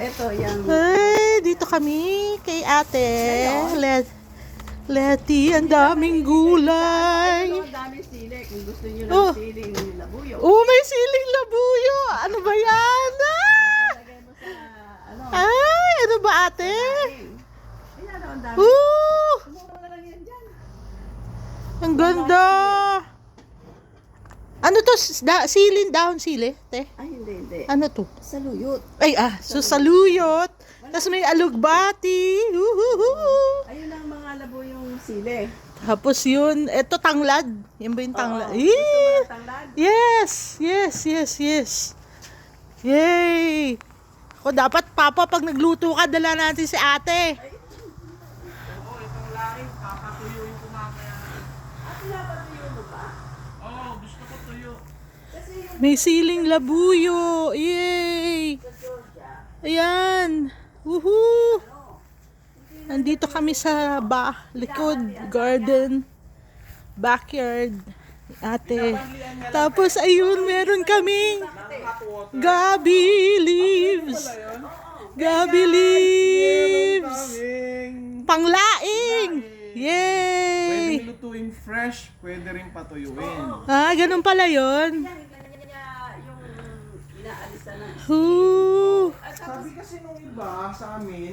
Ito, yung... Ay, dito kami kay ate. Letty, ang daming gulay. Ang daming sili. Kung gusto nyo ng Oh. siling labuyo. Oh, may siling labuyo. Ano ba yan? Lagay mo sa, ano, Ay, ano ba ate? ayan, ang dami. Mura na lang yan dyan. Ang ganda. Ano to? Silin, dahon sili? Te? Ay, hindi. Ano to? Saluyot. Ay, so saluyot. Tapos may alugbati. Ayun ang mga labuyong sili. Tapos yun, eto tanglad. Yan ba yung tanglad? Gusto mo ng tanglad? Yes. Yay! Ako dapat, Papa, pag nagluto ka, dala natin si ate. Oo, itong laing, papatuyuin ko mamaya. Pinapatuyo mo ba? Oo, gusto ko tuyo. Kasi yung May siling labuyo. Yay! sa Georgia, Ayan. Woohoo! Nandito kami sa likod, garden, backyard, ate. Tapos ayun, meron kaming gabi leaves. Gabi leaves. Panglaing! Yay! Pwede lutuin fresh, pwede rin patuyuin. Ah, ganun pala yun. yung inaalisan ng Ooh. Sabi kasi nung iba sa amin,